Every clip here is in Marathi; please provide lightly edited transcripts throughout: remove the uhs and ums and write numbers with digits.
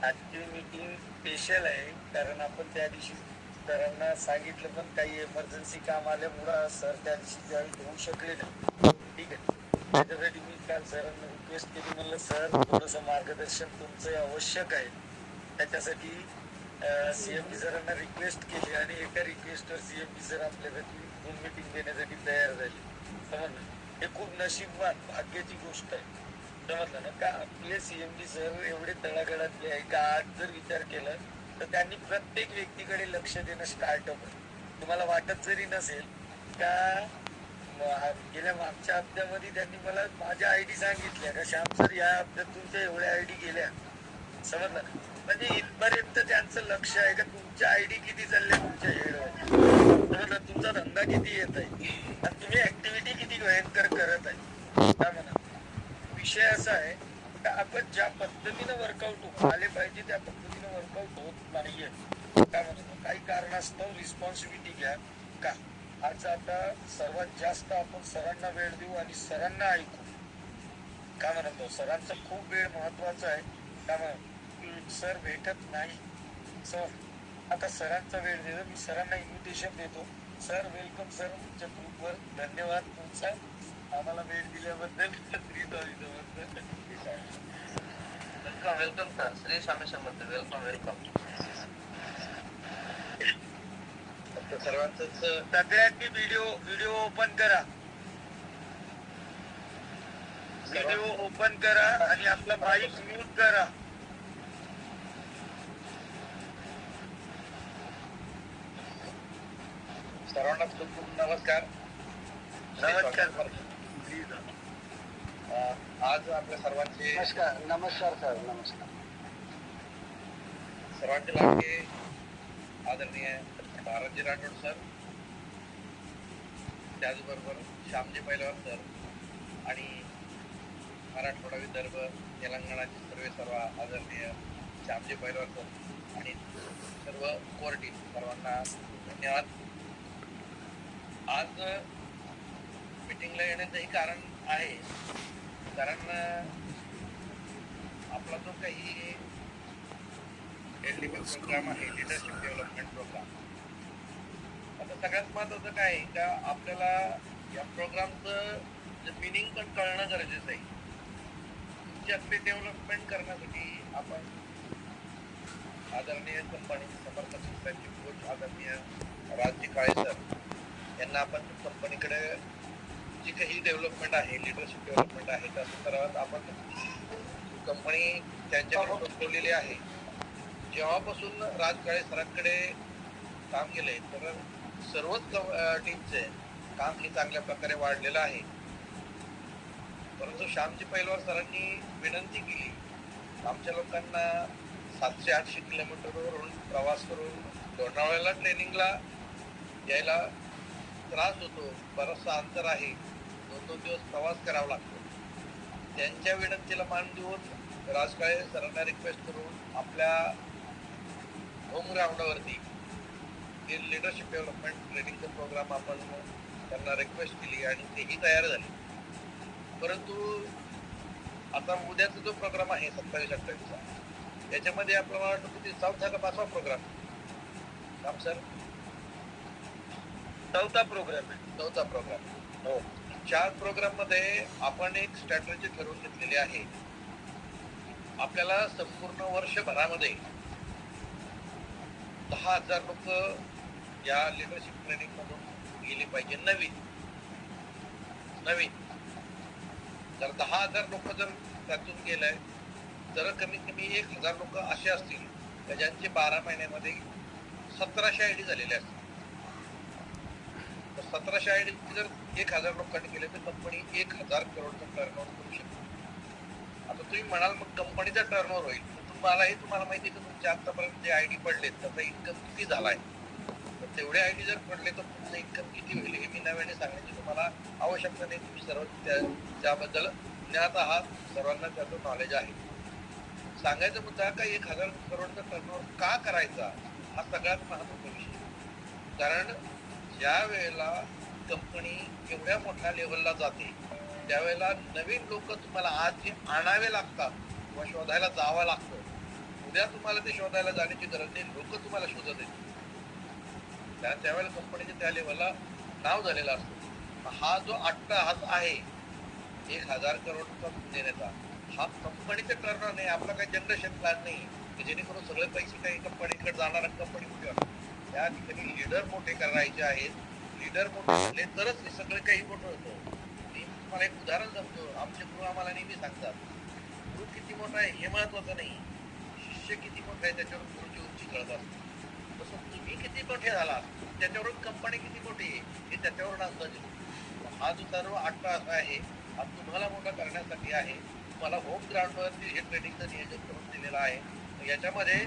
आजची मीटिंग स्पेशल आहे कारण आपण त्या दिवशी सरांना सांगितलं, पण काही इमर्जन्सी काम आल्यामुळं सर त्या दिवशी ज्यावेळी होऊ शकले नाही. ठीक आहे, त्याच्यासाठी मी काल सरांना रिक्वेस्ट केली, म्हणलं सर थोडंसं मार्गदर्शन तुमचं आवश्यक आहे. त्याच्यासाठी सीएमडी सरांना रिक्वेस्ट केली आणि एका रिक्वेस्टवर सीएमडी सर आपल्यासाठी झूम मीटिंग देण्यासाठी तयार झाले. समजलं, हे खूप नशीबवान भाग्याची गोष्ट आहे. समजलं ना, का आपले सीएमडी सर एवढे तळागाळातले आहे का आज जर विचार केला तर त्यांनी प्रत्येक व्यक्तीकडे लक्ष देणं स्टार्टअप आहे. तुम्हाला वाटत जरी नसेल का गेल्या मागच्या हप्त्यामध्ये त्यांनी मला माझ्या आयडी सांगितल्या का श्याम सर या हप्त्यात तुमच्या एवढ्या आयडी गेल्या. समजलं ना, म्हणजे इथपर्यंत त्यांचं लक्ष आहे का तुमच्या आयडी किती चालल्या तुमच्या हेडवर. समजलं, तुमचा धंदा किती येत आहे आणि तुम्ही ऍक्टिव्हिटी किती भयंकर करत आहे. काय म्हणा, विषय असा आहे का आपण ज्या पद्धतीनं वर्कआउट आले पाहिजे त्या पद्धतीनं वर्कआउट होत नाहीये. काय म्हणतो, काही कारणास्तव रिस्पॉन्सिबिलिटी घ्या का. आज आता सर्वात जास्त आपण सरांना वेळ देऊ आणि सरांना ऐकू. काय म्हणतो, सरांचा खूप वेळ महत्वाचा आहे. काय म्हणतो, सर भेटत नाही. सर आता सरांचा वेळ देतो, मी सरांना इन्व्हिटेशन देतो. सर वेलकम सर तुमच्या ग्रुपवर. धन्यवाद तुमचा आम्हाला वेळ दिल्याबद्दल. Welcome welcome sir, Shri Swami Samarth. Welcome welcome. सर्वांच सगळ्यांनी व्हिडिओ ओपन करा. व्हिडिओ ओपन करा आणि आपला माईक म्यूट करा. सर्वांना खूप खूप नमस्कार. नमस्कार. आज आपल्या सर्वांचे नमस्कार सर. नमस्कार. सर्वांचे लाडके आदरणीय भारतजी राठोड सर, त्याचबरोबर श्यामजी पैलवान सर आणि मराठवाडा विदर्भ तेलंगणाचे सर्व आदरणीय श्यामजी पैलवान सर आणि सर्व कोर टीम, सर्वांना धन्यवाद. आज मीटिंगला येण्याचंही कारण आहे, कारण आपला जो काही एलडीपी प्रोग्राम आहे, लिडरशिप डेव्हलपमेंट प्रोग्राम, आता सगळ्यात महत्वाचं काय आहे का आपल्याला या प्रोग्रामचं मिनिंग पण कळणं गरजेचं आहे. तुमची आपली डेव्हलपमेंट करण्यासाठी आपण आदरणीय कंपनी समर्थ संस्थांचे कोच आदरणीय राजजी काळे सर यांना आपण कंपनीकडे जी काही डेव्हलपमेंट आहे, लिडरशिप डेव्हलपमेंट आहे, त्या संदर्भात आपण कंपनी त्यांच्याकडे सोडलेली आहे. जेव्हापासून राज काळे सरांकडे काम केलंय तर सर्वच टीमचे काम हे चांगल्या प्रकारे वाढलेलं आहे. परंतु श्यामजी पैलवान सरांनी विनंती केली, आमच्या लोकांना 700-800 किलोमीटरवरून प्रवास करून लोणावळ्याला ट्रेनिंगला यायला त्रास होतो, बरंचसं अंतर आहे, 2-2 दिवस प्रवास करावा लागतो. त्यांच्या विनंतीला मान देऊन राजकाळे सरांना रिक्वेस्ट करून आपल्या होम ग्राउंडवरती हे लिडरशिप डेव्हलपमेंट ट्रेनिंगचा प्रोग्राम आपण त्यांना रिक्वेस्ट केली आणि तेही तयार झाले. परंतु आता उद्याचा जो प्रोग्राम आहे 27-28चा, त्याच्यामध्ये आपल्याला वाटतं की 4था का 5वा प्रोग्राम काम सर? 4था प्रोग्राम आहे. 4था प्रोग्राम. हो. 4 प्रोग्राम मध्ये आपण एक स्ट्रॅटेजी ठरवून घेतलेली आहे. आपल्याला संपूर्ण वर्षभरामध्ये 10,000 लोक या लिडरशिप ट्रेनिंग मधून गेली पाहिजे. नवीन जर 10,000 लोक जर त्यातून गेलाय तर कमीत कमी 1,000 लोक असे असतील की ज्यांचे 12 महिन्यामध्ये 1700 आयडी झालेले असतील. तर 1700 आयडी जर 1,000 लोकांनी केले तर कंपनी 1,000 करोडचं टर्नओव्हर करू शकते. आता तुम्ही म्हणाल मग कंपनीचा टर्नओव्हर होईल, तुम्हाला माहिती आहे की तुमच्या आतापर्यंत जे आयडी पडलेत त्याचा इन्कम किती झालाय, तर तेवढे आयडी जर पडले तर तुमचं इन्कम किती होईल हे मी नव्याने सांगण्याची तुम्हाला आवश्यकता नाही. तुम्ही सर्व त्याबद्दल ज्ञात आहात, सर्वांना त्याचं नॉलेज आहे. सांगायचा मुद्दा का 1,000 करोडचा टर्नओव्हर का करायचा हा सगळ्यात महत्त्वाचा विषय. कारण ज्या वेळेला कंपनी एवढ्या मोठ्या लेवलला जाते त्यावेळेला नवीन लोक तुम्हाला आज जे आणावे लागतात किंवा शोधायला जावं लागतं, उद्या तुम्हाला ते शोधायला जाण्याची गरज नाही, लोक तुम्हाला शोधत आहेत. त्यावेळेला कंपनीचे त्या लेवलला नाव झालेलं असतं. हा जो अट्टहास आहे 1,000 करोडचा देण्याचा, हा कंपनीचे टर्नर नाही, आपला काही जनरेशन प्लॅन नाही की जेणेकरून सगळे पैसे काही कंपनीकडे जाणार आणि कंपनी मोठी होणार. त्या ठिकाणी लीडर मोठे करायचे आहेत. लीडर मोठे झाले तरच हे सगळं काही मोठं होतं. मी तुम्हाला एक उदाहरण सांगतो. आमचे गुरु आम्हाला नेहमी सांगतात, गुरु किती मोठा आहे हे महत्वाचं नाही, शिष्य किती मोठा आहे त्याच्यावर गुरुची उंची कळत असते. तसं तुम्ही किती मोठे झालात त्याच्यावरून कंपनी किती मोठी आहे हे त्याच्यावरून अंदाज येतो. हा जो सर्व अट्टहास आहे हा तुम्हाला मोठा करण्यासाठी आहे. तुम्हाला होम ग्राउंडवरती हे ट्रेनिंगचं नियोजन करून दिलेलं आहे. याच्यामध्ये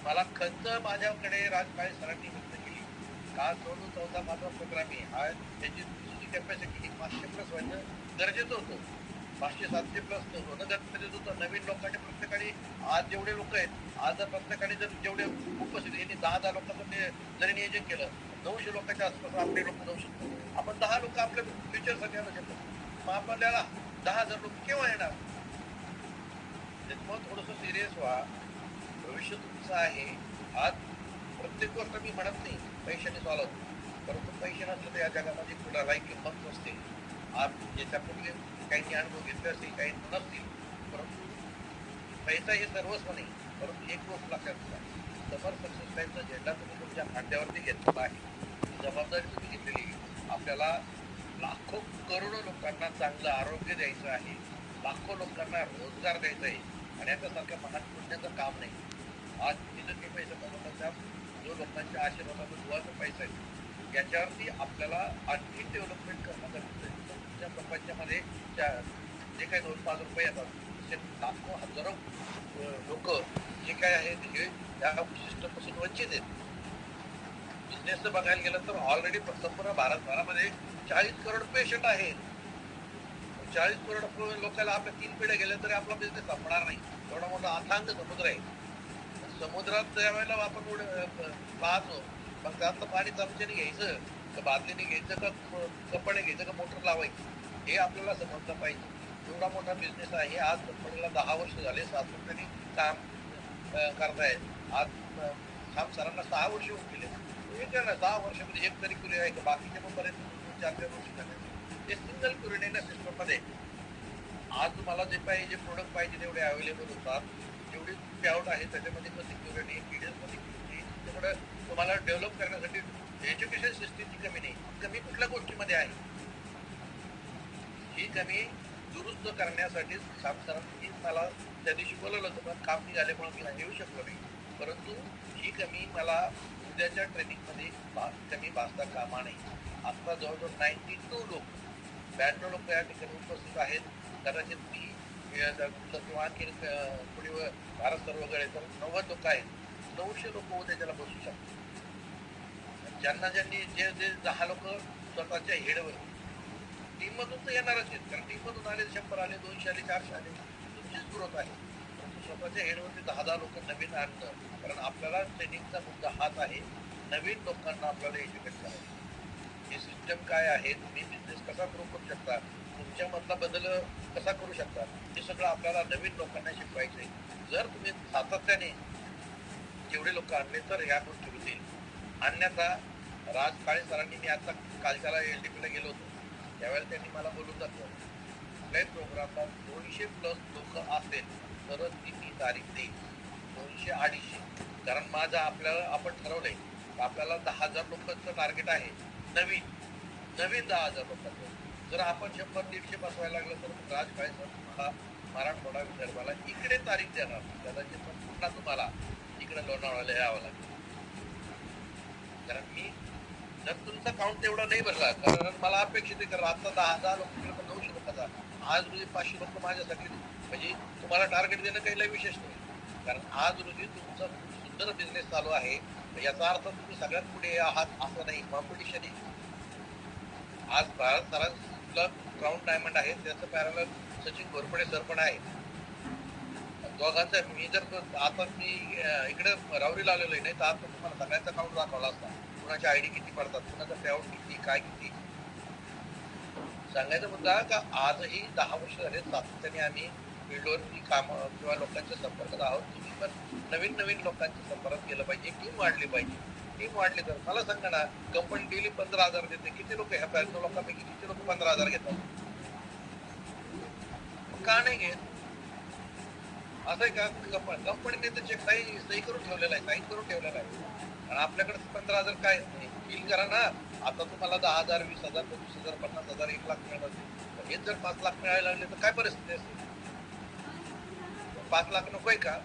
मला खंत माझ्याकडे राजकाळी सरांनी व्यक्त केली का 4-4-5 प्रोग्राम आहे. हा त्याची तुझी कॅपॅसिटी ही 500 प्लस व्हायचं गरजेचं होतं. 500-700 प्लस होणं गरजेचं होतं. नवीन लोकांनी प्रत्येकाने आज जेवढे लोक आहेत, आज जर प्रत्येकाने जर जेवढे उपस्थित यांनी 10,000 लोकांचं जरी नियोजन केलं, 900 लोकांच्या आसपास आपले लोक जाऊ शकतो. आपण 10 लोक आपल्या फ्युचरसाठी आणू शकतो. मग आपल्याला 10,000 लोक केव्हा येणार? त्याच्यामुळे थोडंसं सिरियस व्हा. भविष्य तुमचं आहे. आज प्रत्येक गोष्ट मी म्हणत नाही पैशाने सॉल्व होतो, परंतु पैसे नसले तर या जगामध्ये कुणालाही किंमत नसते. आज ज्याच्यापूर्वी काही अनुभव घेतले असतील, काही नसतील, परंतु पैसा हे सर्वस्व नाही. परंतु एक गोष्ट लक्षात घ्या, समर सक्सेस टाईमचा झेंडा तुम्ही तुमच्या खांद्यावरती घेतलेला आहे. जबाबदारी तुम्ही घेतलेली. आपल्याला लाखो करोडो लोकांना चांगलं आरोग्य द्यायचं आहे, लाखो लोकांना रोजगार द्यायचा आहे आणि याच्यासारख्या महान पुण्याचं काम नाही. आज तुम्ही जर काही पैसा कमवण्याचा जो लोकांच्या आशीर्वादाचा दुवाचा पैसा आहे याच्यावरती आपल्याला आणखी डेव्हलपमेंट करणं गरजेचं आहे. तुमच्या प्रपंचामध्ये जे काही 2-5 रुपये येतात तसे लाखो हजारो लोक जे काय आहेत हे या सिस्टमपासून वंचित आहेत. बिझनेसचं बघायला गेलं तर ऑलरेडी संपूर्ण भारतभरामध्ये 40 करोड पेशंट आहेत. 40 करोड लोकांना आपल्या 3 पिढ्या गेल्या तरी आपला बिझनेस संपणार नाही. एवढा मोठा अथांग समुद्र आहे. समुद्रात ज्या वेळेला आपण पाहतो मग त्यातलं पाणी चमच्याने घ्यायचं का बादलीने घ्यायचं का कपडे घ्यायचं का मोटर लावायची हे आपल्याला समजलं पाहिजे. एवढा मोठा बिझनेस आहे. आज कंपनीला 10 वर्ष झाले, सातत्याने काम करतायत. आज काम सरांना 6 वर्ष होऊन गेले. वेगळं ना 6 वर्षामध्ये एक तरी कुरी आहे का? बाकीचे पण बरेच 4-4 वर्ष झाले. ते सिंगल क्युरिनेच्या सिस्टममध्ये आज तुम्हाला जे पाहिजे प्रोडक्ट पाहिजे तेवढे अवेलेबल होतात. जेवढी पेआउट आहे त्याच्यामध्ये कधी क्युरिटी पीडीएसमध्ये क्युरिटी. त्यामुळे तुम्हाला डेव्हलप करण्यासाठी एज्युकेशन सिस्टीमची कमी नाही. कमी कुठल्या गोष्टीमध्ये आहे? ही कमी दुरुस्त करण्यासाठी सरांनी मला त्या दिवशी बोलवलं होतं, पण काम निघाल्यामुळे मी येऊ शकलो नाही. परंतु ही कमी मला उद्याच्या ट्रेनिंगमध्ये कमी भासता कामा नाही. आता जवळजवळ 92 लोक 92 लोक या ठिकाणी उपस्थित आहेत. कदाचित मी किंवा आणखी पुढे भारत सर वगैरे तर 90 लोक आहेत. 900 लोक उद्या त्याला बसू शकतात. ज्यांनी जे 10 लोक स्वतःच्या हेडवर टीम मधून तर येणारच आहेत, कारण टीम मधून आले 100 आले, 200 आले, 400 आले, तुमचीच ग्रोथ आहे. परंतु स्वतःच्या हेडवरती 10 लोक नवीन आणणं, कारण आपल्याला ट्रेनिंगचा मुद्दा हाच आहे. नवीन लोकांना आपल्याला एज्युकेट करायचं. हे सिस्टम काय आहे, तुम्ही बिझनेस कसा ग्रो करू शकता, तुमच्यामधला बदल कसा करू शकता, हे सगळं आपल्याला नवीन लोकांना शिकवायचं आहे. जर तुम्ही सातत्याने जेवढे लोक आणले तर या गोष्टी होतील. अन्यथा राजकाळी सरांनी, मी आता कालच्याला LDPला गेलो होतो त्यावेळेला त्यांनी मला बोलून दाखवलं, कुठल्याही प्रोग्रामला 200 प्लस लोक असेल तरच ती तारीख देईल. 200-250, कारण माझं आपण ठरवलंय आपल्याला 10,000 लोकांचं टार्गेट आहे. नवीन 10,000 लोकांचं. जर आपण 100-150 बसवायला लागलं तर राजकाळी सर तुम्हाला मराठवाडा विदर्भाला इकडे तारीख देणार. कदाचित पण पुन्हा तुम्हाला इकडे लोणावळ्याला यावं लागेल. कारण मी जर तुमचा काउंट तेवढा नाही भरला, कारण मला अपेक्षित आहे, कारण आता 10,000 लोक 900 लोकांचा आज रोजी 500 लोक माझ्यासाठी म्हणजे तुम्हाला टार्गेट देणं काही लय विशेष नाही. कारण आज रोजी तुमचा खूप सुंदर बिझनेस चालू आहे. याचा अर्थ तुम्ही सगळ्यात पुढे आहात असं नाही. कॉम्पिटिशन आहे. आज भारत सरांना क्राऊन डायमंड आहे, त्याचं पॅरलल सचिन घोरपडे सर पण आहे. दोघांचं मी जर आता मी इकडे रावरीला आलेलो आहे, नाही तर आता तुम्हाला सगळ्यांचा काउंट दाखवला असता. कुणाच्या आयडी किती पडतात, कुणाचा पेआउट किती, काय किती. सांगायचा मुद्दा का आजही 10 वर्ष झाले सातत्याने आम्ही फील्डवरती काम किंवा लोकांच्या संपर्कात आहोत. तुम्ही पण नवीन नवीन लोकांच्या संपर्कात गेलं पाहिजे, टीम वाढली पाहिजे. टीम वाढली तर मला सांगा ना, कंपनी डेली 15,000 देते, किती लोक ह्या 92 लोकांपैकी किती लोक 15,000 घेतात? का नाही घेत? असं आहे का? कंपनीने तर चेक सही करून ठेवलेला आहे, साईन करून ठेवलेला आहे, आणि आपल्याकडे 15,000 काय नाही. फील करा ना, आता तुम्हाला 10,000, 20,000, 25,000, 50,000, 1,00,000 मिळत असेल, हेच जर 5 लाख मिळायला लागले तर काय परिस्थिती असते? 5 लाख नकोय का?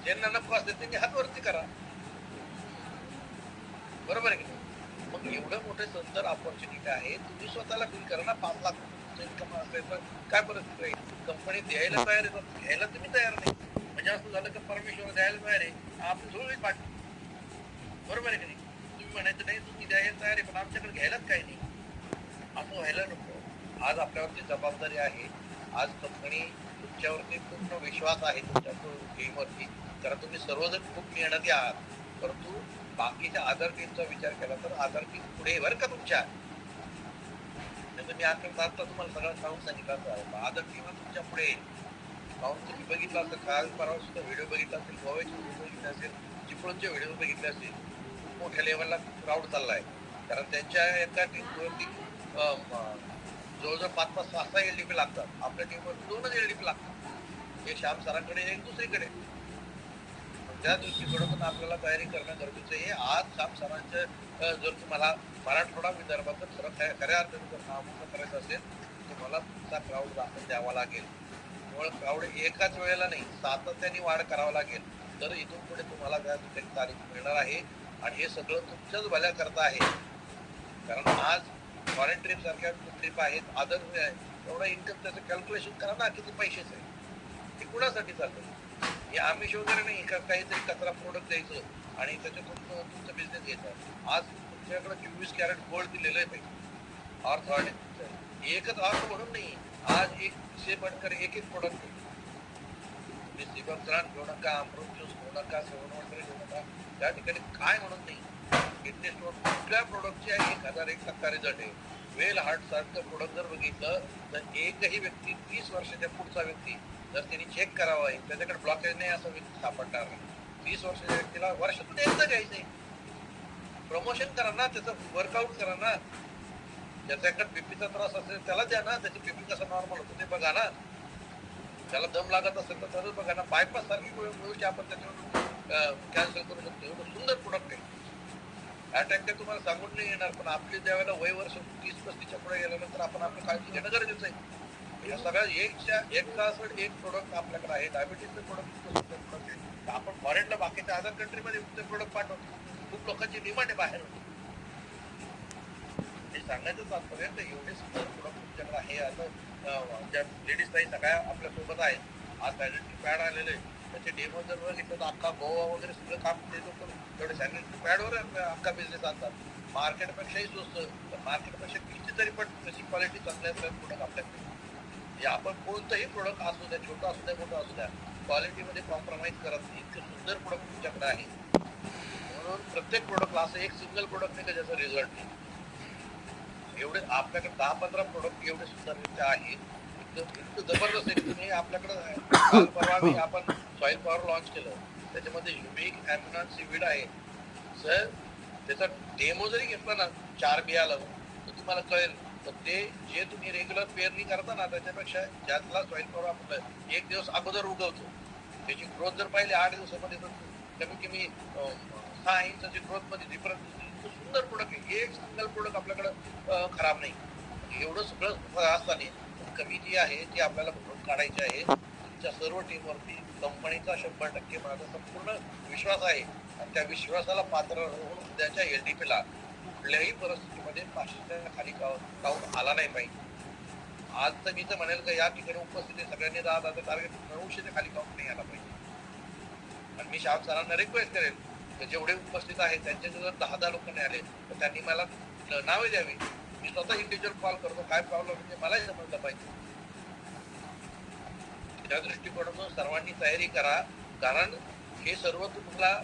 ज्यांना नको असते त्यांनी हातवरती करा, बरोबर आहे की नाही? मग एवढं मोठे सुंदर ऑपॉर्च्युनिटी आहे, तुम्ही स्वतःला फील करा ना. 5 लाख इन्कम असेल तर काय परिस्थिती राहील? कंपनी द्यायला तयार आहे, घ्यायला तुम्ही तयार नाही. म्हणजे असं झालं की परमेश्वर द्यायला तयार आहे, आपण झोळीत पाठवू, बरोबर आहे की नाही? तुम्ही म्हणायचं नाही तुम्ही द्यायला तयार आहे पण आमच्याकडे घ्यायलाच काही नाही, असं व्हायला नको. आज आपल्यावरती जबाबदारी आहे. आज कंपनी तुमच्यावरती पूर्ण विश्वास आहे, तुमच्या टीमवरती. कारण तुम्ही सर्वजण खूप मेहनती आहात, परंतु बाकीच्या अदर टीमचा विचार केला तर अदर टीम पुढे बरं का तुमच्या. मी आता तुम्हाला सगळं सांगून सांगितलं, अदर टीम तुमच्या पुढे येईल. पाहून तुम्ही बघितलं असेल, काल परवा सुद्धा व्हिडिओ बघितला असेल, गोव्याचे व्हिडिओ बघितले असेल, चिपळूणचे व्हिडिओ बघितले असेल. खूप मोठ्या लेवलला क्राऊड चाललाय, कारण त्यांच्या एका टीमवरती जवळजवळ 5-5, 6-6 LDP लागतात. आपल्या टीमवर 2च LDP लागतात, एक श्याम सरांकडे, एक दुसरीकडे. त्या दृष्टीकडून पण आपल्याला तयारी करणं गरजेचं आहे. आज श्याम सरांचं जर तुम्हाला मराठवाडा विदर्भाचं खऱ्या अर्थाने जर नामकरण करायचं असेल, तुम्हाला तुमचा क्राऊड द्यावा लागेल. त्यामुळे क्राऊड एकाच वेळेला नाही, सातत्याने वाढ करावा लागेल, तर इथून पुढे तुम्हाला त्या ठिकाणी तारीख मिळणार आहे. आणि हे सगळं तुमच्याच भल्या करता आहे. कारण आज फॉरेन ट्रिप सारख्या ट्रिप आहेत, अदर एवढा इन्कम त्याचं कॅल्क्युलेशन करा ना, किती पैसेच आहे, ते कुणासाठी चालतं? हे आमिष वगैरे नाही का काहीतरी कचरा प्रोडक्ट द्यायचं आणि त्याच्यातून तुमचा बिझनेस घ्यायचा. आज तुमच्याकडे 24 कॅरेट गोल्ड दिलेलं आहे पाहिजे, अर्थ वाढेल. एकच अर्थ म्हणून नाही, आज एक से बनकर एक प्रोडक्ट तुम्ही सीबक्रान घेऊ नका, अमृत ज्यूस घेऊ नका, 7 वगैरे घेऊ नका, त्या ठिकाणी काय म्हणून नाही. किडनी स्टोन कुठल्या प्रोडक्टची 1001% रिझल्ट आहे. वेल हार्ट सारखं प्रोडक्ट जर बघितलं तर एकही व्यक्ती 30 वर्षाच्या पुढचा व्यक्ती जर त्यांनी चेक करावा आहे, त्याच्याकडे ब्लॉकेज नाही असं व्यक्ती सापडणार नाही. 30 वर्षाच्या व्यक्तीला वर्षातून एकदा घ्यायचंय, प्रमोशन करा ना, त्याचं वर्कआउट करा ना. ज्याच्याकडे बीपीचा त्रास असेल त्याला द्या ना, त्याची बीपी कसं नॉर्मल होतं ते बघा ना. त्याला दम लागत असेल तर तरच बघा ना. बायपास सारखी गोष्टी आपण त्याच्यावर कॅन्सल करू शकतो. एवढं सुंदर प्रोडक्ट आहे. अटॅक काय तुम्हाला सांगून नाही येणार, पण आपली ज्यावेळेला वय वर्ष 30-35च्या पुढे गेल्यानंतर आपण आपली काळजी घेणं गरजेचं आहे. या सगळ्या एक प्रोडक्ट आपल्याकडे आहे. डायबिटीजचं प्रोडक्ट आहे. आपण फॉरेनला बाकीच्या अदर कंट्रीमध्ये ते प्रोडक्ट पाठवतो. खूप लोकांची डिमांड आहे बाहेर. हे सांगायचं तात्पर्य तर एवढे सुंदर प्रोडक्ट तुमच्याकडे आहे. आता ज्या लेडीज ताई सगळ्या आपल्यासोबत आहेत, आज सॅनिटरी पॅड आलेले, त्याचे डेमो जर बघितलं तर अख्खा गोवा वगैरे सगळं काम ते लोक तेवढे सॅनिटरी पॅडवर अख्खा बिझनेस आणतात. मार्केटपेक्षाही स्वस्त, तर मार्केटपेक्षा कितीतरी पण त्याची क्वालिटी चांगली असल्यास प्रोडक्ट आपल्याकडे. हे आपण कोणतंही प्रोडक्ट असू द्या, छोटं असू द्या, मोठं असू द्या, क्वालिटीमध्ये कॉम्प्रोमाइज करत नाही. इतकं सुंदर प्रोडक्ट तुमच्याकडे आहे. म्हणून प्रत्येक प्रोडक्टला असं एक सिंगल प्रोडक्ट नाही का ज्याचा रिझल्ट नाही. एवढे आपल्याकडे 10-15 प्रोडक्ट एवढे सुंदररित्या आहेत, इतकं जबरदस्त आहे. तुम्ही आपल्याकडे काल परवा आपण सॉइल पॉवर लॉन्च केलं, त्याच्यामध्ये युनिक ॲम्युनॉन सीवीड आहे सर. त्याचा डेमो जरी घेतला ना 4 बिया लावून तर तुम्हाला कळेल. तर ते जे तुम्ही रेग्युलर पेरणी करता ना त्याच्यापेक्षा ज्यातला सॉइल पॉवर आपण 1 दिवस अगोदर उगवतो, त्याची ग्रोथ जर पाहिली 8 दिवसामध्ये तर कमी कमी 6 इंचाची ग्रोथ मध्ये डिफरन्स. सुंदर प्रोडक्ट आहे. एक सिंगल प्रोडक्ट आपल्याकडं खराब नाही. एवढं सगळं असताना कमी जी आहे ती आपल्याला भरून काढायची आहे. तुमच्या सर्व टीमवरती कंपनीचा 100% माझा संपूर्ण विश्वास आहे, आणि त्या विश्वासाला पात्र होऊन उद्याच्या LDPला कुठल्याही परिस्थितीमध्ये 500च्या खाली काउंट आला नाही पाहिजे. आज तर मी तर म्हणेल का या ठिकाणी उपस्थित सगळ्यांनी 10 टार्गेट 900च्या खाली काउंट नाही आला पाहिजे. आणि मी श्याम सरांना रिक्वेस्ट करेल तर जेवढे उपस्थित आहेत त्यांचे जर 10 लोक नाही आले तर त्यांनी मला नावे द्यावी. मी स्वतः इंडिव्हिज्युअल कॉल करतो, काय प्रॉब्लेम म्हणजे मलाही समजलं पाहिजे. त्या दृष्टिकोनातून सर्वांनी तयारी करा, कारण हे सर्व तुम्हाला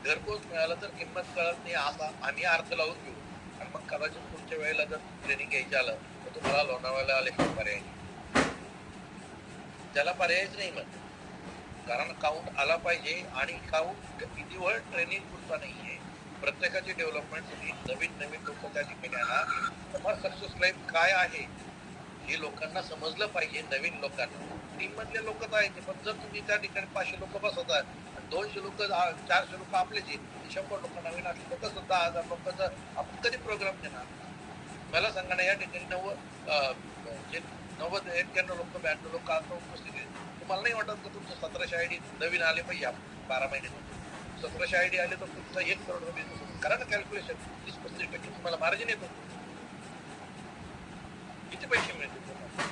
घरपोच मिळालं तर किंमत कळत नाही असा आम्ही अर्थ लावून घेऊ. आणि मग कदाचित पुढच्या वेळेला जर ट्रेनिंग घ्यायचं आलं तर तुम्हाला लोणावळ्याला आल्याशिवाय पर्याय नाही. त्याला पर्यायच नाही मग, कारण काउंट आला पाहिजे. आणि काउंट कितीवर ट्रेनिंग पुरता नाहीये. प्रत्येकाची डेव्हलपमेंटसाठी नवीन नवीन लोक त्या ठिकाणी आणा. तुम्हाला सक्सेस लाईफ काय आहे हे लोकांना समजलं पाहिजे. नवीन लोकांना टीम मधले लोक तर आहेत, पण जर तुम्ही त्या ठिकाणी 500 लोक बसवतात, 200 लोक 400 लोक आपलेच आहेत, 100 लोक नवीन असले तर कसं 10,000 लोकांचा आपण कधी प्रोग्राम देणार? मला सांगा ना, या ठिकाणी 91 लोक 92 लोक आता उपस्थित आहेत. तुम्हाला नाही वाटत का तुमचं 1700 आयडी नवीन आले पाहिजे 12 महिन्यात? 1700 आयडी आले तर तुमचा 1 करोड बिझनेस होतो. करा ना कॅल्क्युलेशन. 30-35% तुम्हाला मार्जिन येतो. किती पैसे मिळतील तुम्हाला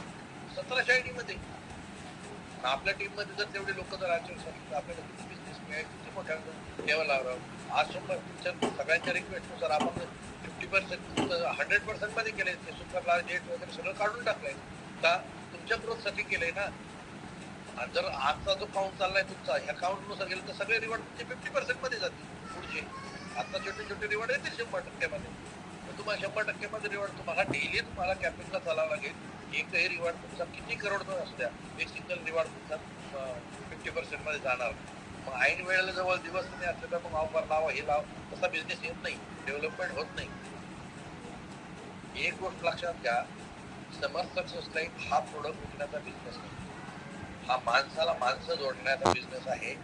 1700 आयडी मध्ये? आपल्या टीम मध्ये जर तेवढे लोक जर आचरण आपल्याला किती बिझनेस मिळेल, किती मोठ्या लेवल आवर. आज तुमच्या सगळ्यांच्या रिक्वेस्टनुसार आपण 50% 100% मध्ये केले. ते सुपर लार्ज जेट वगैरे सगळं काढून टाकलंय का तुमच्या ग्रोथ साठी केलंय ना. आणि जर आजचा जो काउंट चाललाय तुमचा, ह्या काउंट नुसार गेलं तर सगळे रिवॉर्ड तुमचे 50% मध्ये जातील पुढचे. आता छोटे छोटे रिवॉर्ड येतील 100% मध्ये. तुम्हाला 100% मध्ये रिवॉर्ड तुम्हाला डेली तुम्हाला कॅपिंगला चालावं लागेल. एकही रिवॉर्ड तुमचा किती करोड असू द्या, एक सिंगल रिवॉर्ड तुमचा 50% मध्ये जाणार. मग ऐन वेळेला जवळ दिवस नाही असले तर मग ऑफर लावा, हे लावा, तसा बिझनेस येत नाही, डेव्हलपमेंट होत नाही. एक गोष्ट लक्षात घ्या, समर्थ सक्सेस लाईफ हा प्रोडक्ट विकण्याचा बिझनेस नाही, हा माणसाला माणसं जोडण्याचा बिझनेस आहे.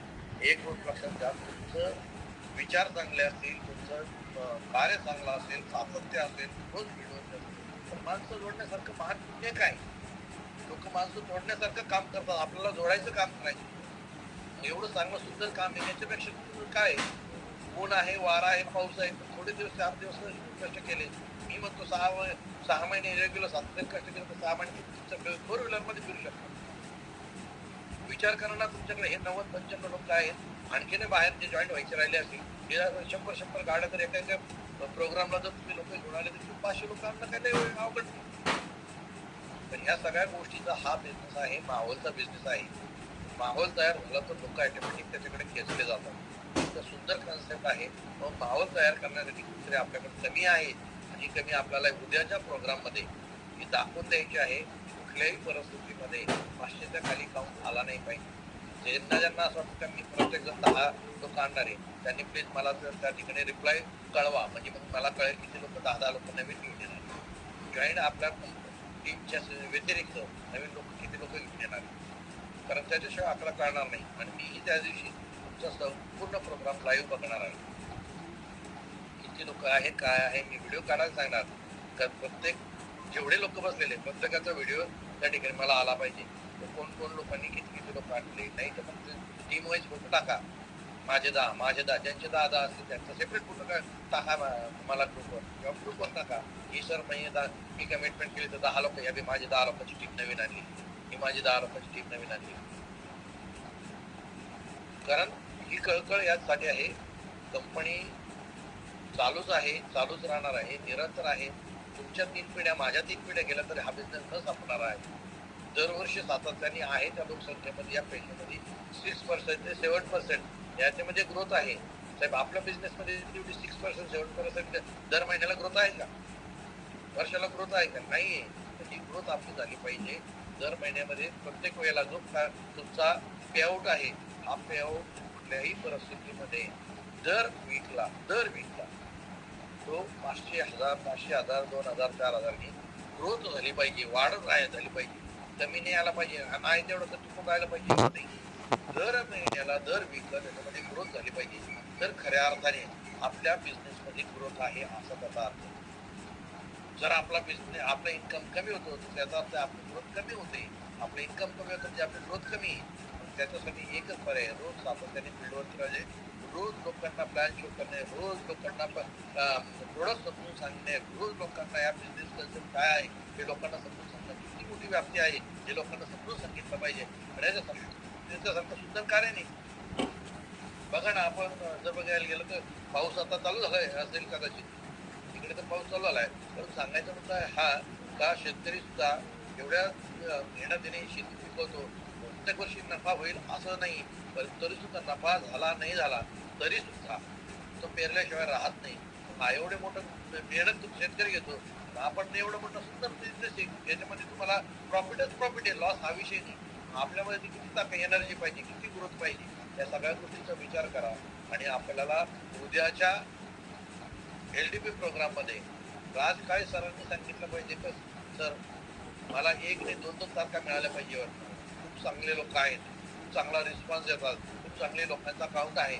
एक गोष्ट लक्षात घ्या, तुमचं विचार चांगले असतील, तुमचं कार्य चांगलं असेल, सातत्य असेल, रोज व्हिडिओ असेल, तर माणसं जोडण्यासारखं महान पुण्य काय? लोक माणसं जोडण्यासारखं काम करतात, आपल्याला जोडायचं काम करायचं. एवढं चांगलं सुंदर काम आहे, याच्यापेक्षा काय? ऊन आहे, वारा आहे, पाऊस आहे, थोडे दिवस 4 दिवस कष्ट केले. मी म्हणतो 6 महिने रेग्युलर 7 कष्ट केले तर 6 महिने 4 व्हीलर मध्ये फिरू शकतो. विचार करा ना, तुमच्याकडे हे 90-95 लोक आहेत, आणखीन बाहेर जे जॉईंट व्हायचे राहिले असतील, हे 100 गाड्या तर एका एका प्रोग्रामला जर तुम्ही लोक घेऊन आले तर 500 लोकांना काय लय अवघड नाही. तर ह्या सगळ्या गोष्टीचा हा बिझनेस आहे, माहोलचा बिझनेस आहे. माहोल तयार झाला तर लोक ऑटोमॅटिक त्याच्याकडे खेचले जातात. इतकं सुंदर कन्सेप्ट आहे. मग माहोल तयार करण्यासाठी कुठेतरी आपल्याकडे कमी आहे, आणि कमी आपल्याला उद्याच्या प्रोग्राम मध्ये ही दाखवून द्यायची आहे. कुठल्याही परिस्थितीमध्ये 500च्या खाली काउंट आला नाही पाहिजे. ज्यांना असं वाटतं मी प्रत्येक जण 10 लोक आणणार आहे, त्यांनी प्लीज मला त्या ठिकाणी रिप्लाय कळवा, म्हणजे मग मला कळेल किती लोक 10 लोक नवीन घेऊन येणार. जॉईन आपल्या टीमच्या व्यतिरिक्त नवीन लोक किती लोक घेऊन येणार, कारण त्याच्याशिवाय आकडा कळणार नाही. आणि मीही त्या दिवशी तुमचा संपूर्ण प्रोग्राम लाईव्ह बघणार आहे. किती लोक आहे, काय आहे, मी व्हिडिओ काढायला सांगणार. कारण प्रत्येक जेवढे लोक बसलेले प्रत्येकाचा व्हिडिओ त्या ठिकाणी मला आला पाहिजे. कोण लोकांनी किती लोक आणले, नाही तर मग टीम वाईज फोटो टाका. माझे 10 ज्यांचे 10 असतील त्यांचा सेपरेट फोटो टाका मला ग्रुपवर, किंवा ग्रुपवर टाका ही सर मी कमिटमेंट केली तर 10 लोक, या माझी 10 लोकांची टीम नवीन आणली, ही माझी 10 लोकांची टीम नवीन आणली. कारण ही कळकळ यासाठी आहे, कंपनी चालूच आहे, चालूच राहणार आहे, निरंतर आहे. तुमच्या 3 पिढ्या, माझ्या 3 पिढ्या गेल्या तरी हा बिझनेस न संपणार आहे. दरवर्षी सातत्याने आहे त्या लोकसंख्येमध्ये, या पेशंटमध्ये 6% ते 7% याच्यामध्ये ग्रोथ आहे. साहेब आपल्या बिझनेसमध्ये 6% 7% दर महिन्याला ग्रोथ आहे का? वर्षाला ग्रोथ आहे का? नाहीये. तर ही ग्रोथ आपली झाली पाहिजे दर महिन्यामध्ये. प्रत्येक वेळेला जो तुमचा पेआउट आहे, हा पेआउट कुठल्याही परिस्थितीमध्ये दर वीकला तो 500,000 2,000 4,000 ग्रोथ झाली पाहिजे, वाढत झाली पाहिजे. कमी नाही आला पाहिजे, आहे तेवढं तर टिकून राहायला पाहिजे नाही. दर महिन्याला दर वीकला त्याच्यामध्ये ग्रोथ झाली पाहिजे. तर खऱ्या अर्थाने आपल्या बिझनेसमध्ये ग्रोथ आहे असा त्याचा अर्थ. जर आपला बिझनेस, आपला इन्कम कमी होतो तर त्याचा अर्थ आपली ग्रोथ कमी होते. आपलं इन्कम कमी होतं म्हणजे आपली ग्रोथ कमी आहे. त्याच्यासाठी एकच पर्याय, रोज सातत्याने फील्डवरती राहिले, रोज लोकांना प्लॅन शो करणे, रोज लोकांना प्रोडक्ट समजून सांगणे, रोज लोकांना या बिझनेस कन्सेप्ट काय आहे हे लोकांना समजून सांगणं, किती मोठी व्याप्ती आहे हे लोकांना समजून सांगितलं पाहिजे. आणि त्याच्यासारखं सुंदर कार्य नाही. बघा ना, आपण जर बघायला गेलं तर पाऊस आता चालू झालाय असेल कदाचित, इकडे तर पाऊस चालू झालाय. पण सांगायचा मुद्दा हा, का शेतकरी सुद्धा एवढ्या मेहनतीने शेती पिकवतो, प्रत्येक वर्षी नफा होईल असं नाही, पण तरी सुद्धा नफा झाला नाही झाला तरी सुद्धा तो पेरल्याशिवाय राहत नाही. हा एवढे मोठं मेहनत शेतकरी घेतो, आपण एवढं मोठं सुंदर बिझनेस आहे याच्यामध्ये तुम्हाला प्रॉफिटच प्रॉफिट आहे, लॉस हा विषय नाही. आपल्यामध्ये किती ताकद एनर्जी पाहिजे, किती ग्रोथ पाहिजे, या सगळ्या गोष्टींचा विचार करा. आणि आपल्याला उद्याच्या LDP प्रोग्राम मध्ये राज काळे सरांनी सांगितलं पाहिजे का सर मला 1 नाही 2 तारखा मिळाल्या पाहिजे. खूप चांगले लोक आहेत, खूप चांगला रिस्पॉन्स देतात, खूप चांगले लोकांचा अकाउंट आहे,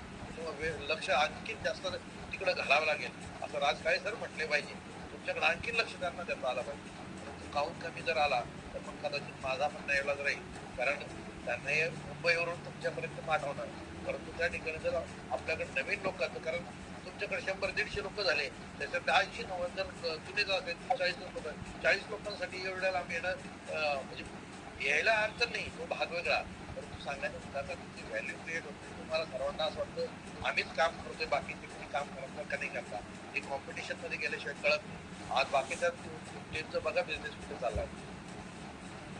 लक्ष आणखीन जास्त तिकडे घालावं लागेल असं राज काळे सर म्हटले पाहिजे. तुमच्याकडे आणखीन लक्ष त्यांना देता आलं पाहिजे. परंतु काउंट कमी जर आला तर मग कदाचित माझा पण नाही इलाज राहील, कारण त्यांना हे मुंबईवरून तुमच्यापर्यंत पाठवणार. परंतु त्या ठिकाणी जर आपल्याकडे नवीन लोकांचं, कारण तुमच्याकडे 100-150 लोक झाले, त्याच्यात 80-90 जर जुने असेल 40 लोक, 40 लोकांसाठी एवढ्या लांब येणं म्हणजे यायला अडचण नाही, तो भाग वेगळा. परंतु सांगण्याचा तुमची व्हॅल्यू क्रिएट होते. तुम्हाला सर्वांना असं वाटतं आम्हीच काम करतोय, बाकीचे कोणी काम करतात का नाही करता, हे कॉम्पिटिशन मध्ये गेल्याशिवाय कळत नाही. आज बाकीच्या टीमचं बघा बिझनेस कुठे चाललाय.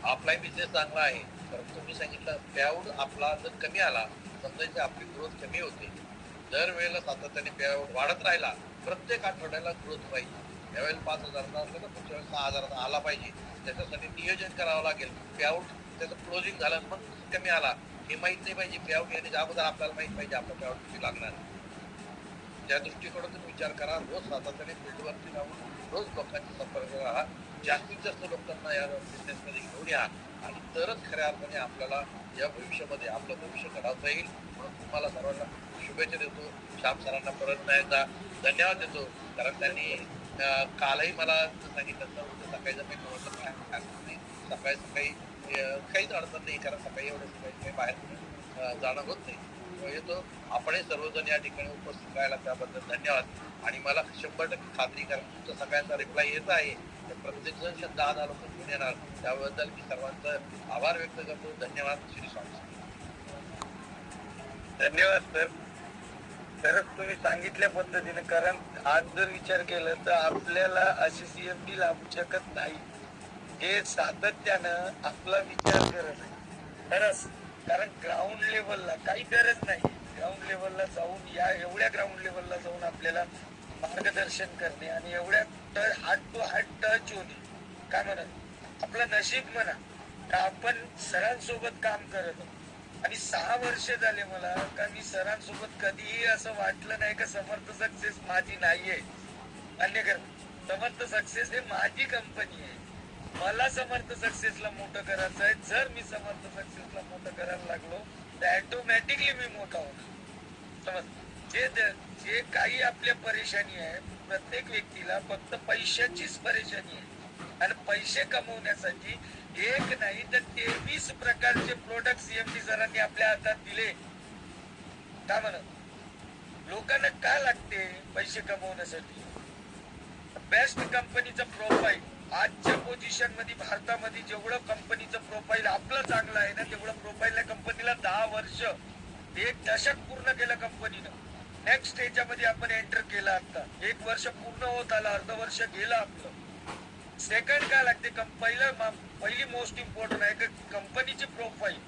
आपलाही बिझनेस चांगला आहे, परंतु तुम्ही सांगितलं पेआउट आपला जर कमी आला, समजायचं आपली ग्रोथ कमी होते. दर वेळेला सातत्याने पेआउट वाढत राहिला, प्रत्येक आठवड्याला ग्रोथ पाहिजे. यावेळेला 5,000चा असलं तर पुढच्या वेळेस 6,000चा आला पाहिजे. त्याच्यासाठी नियोजन करावं लागेल. पेआउट त्याचं क्लोजिंग झालं मग कमी आला हे माहित नाही पाहिजे. पेआउट येण्याच्या अगोदर आपल्याला माहित पाहिजे आपला पेआउट किती लागणार. त्या दृष्टीकडून तुम्ही विचार करा. रोज सातत्याने फील्डवरती राहून रोज लोकांच्या संपर्क राहा, जास्तीत जास्त लोकांना या बिझनेसमध्ये घेऊन या, आणि तरच खऱ्या अर्थाने आपल्याला या भविष्यामध्ये आपलं भविष्य घडवता येईल. म्हणून तुम्हाला सर्वांना शुभेच्छा देतो. श्याम सरांना परत एकदा धन्यवाद देतो, कारण त्यांनी कालही मला सांगितलं तर उद्या सकाळी जर मी म्हटलं नाही, सकाळी सकाळी काहीच अडचण नाही, कारण सकाळी एवढं सकाळी काही बाहेर जाणं होत नाही. येतो आपणही सर्वजण या ठिकाणी उपस्थित राहायला त्याबद्दल धन्यवाद. आणि मला 100% खात्री, कारण तुमचा सगळ्यांचा रिप्लाय येत आहे, तर प्रत्येक जण 10 लोक घेऊन येणार, त्याबद्दल मी सर्वांचा आभार व्यक्त करतो. धन्यवाद. श्री स्वामी. धन्यवाद सर. खरंच तुम्ही सांगितल्या पद्धतीने, कारण आज जर विचार केला तर आपल्याला अशी CMD लागू शकत नाही. हे सातत्यानं आपला विचार करत आहे खरंच, कारण ग्राउंड लेवलला काही गरज नाही. ग्राउंड लेवलला जाऊन एवढ्या ग्राउंड लेवलला जाऊन आपल्याला मार्गदर्शन करणे आणि एवढ्या हार्ट टू हार्ट टच होणे, काय म्हणत आपलं नशीब म्हणा का आपण सरांसोबत काम करत आहोत. आणि 6 वर्ष झाले मला का मी सरांसोबत कधीही असं वाटलं नाही का समर्थ सक्सेस माझी नाहीये. अन्य कर समर्थ सक्सेस हे माझी कंपनी आहे. मला समर्थ सक्सेसला मोठं करायचं आहे. जर मी समर्थ सक्सेसला मोठं करायला लागलो तर ऑटोमॅटिकली मी मोठा होणार. समज जे काही आपल्या परेशानी आहे, प्रत्येक व्यक्तीला फक्त पैशाचीच परेशानी आहे. आणि पैसे कमवण्यासाठी एक नाही तर 23 प्रकारचे प्रोडक्ट CMD सरांनी आपल्या हातात दिले. काय म्हणत लोकांना काय लागते पैसे कमवण्यासाठी? बेस्ट कंपनीचं प्रोफाईल. आजच्या पोझिशन मध्ये भारतामध्ये जेवढं कंपनीचं प्रोफाईल आपलं चांगलं आहे ना, तेवढं प्रोफाईल कंपनीला 10 वर्ष 1 दशक पूर्ण केलं कंपनीनं. नेक्स्ट याच्यामध्ये आपण एंटर केला. आता 1 वर्ष पूर्ण होत आलं, अर्ध वर्ष गेलं आपलं. सेकंड काय लागते? पहिली मोस्ट इम्पॉर्टंट आहे की कंपनीची प्रोफाईल.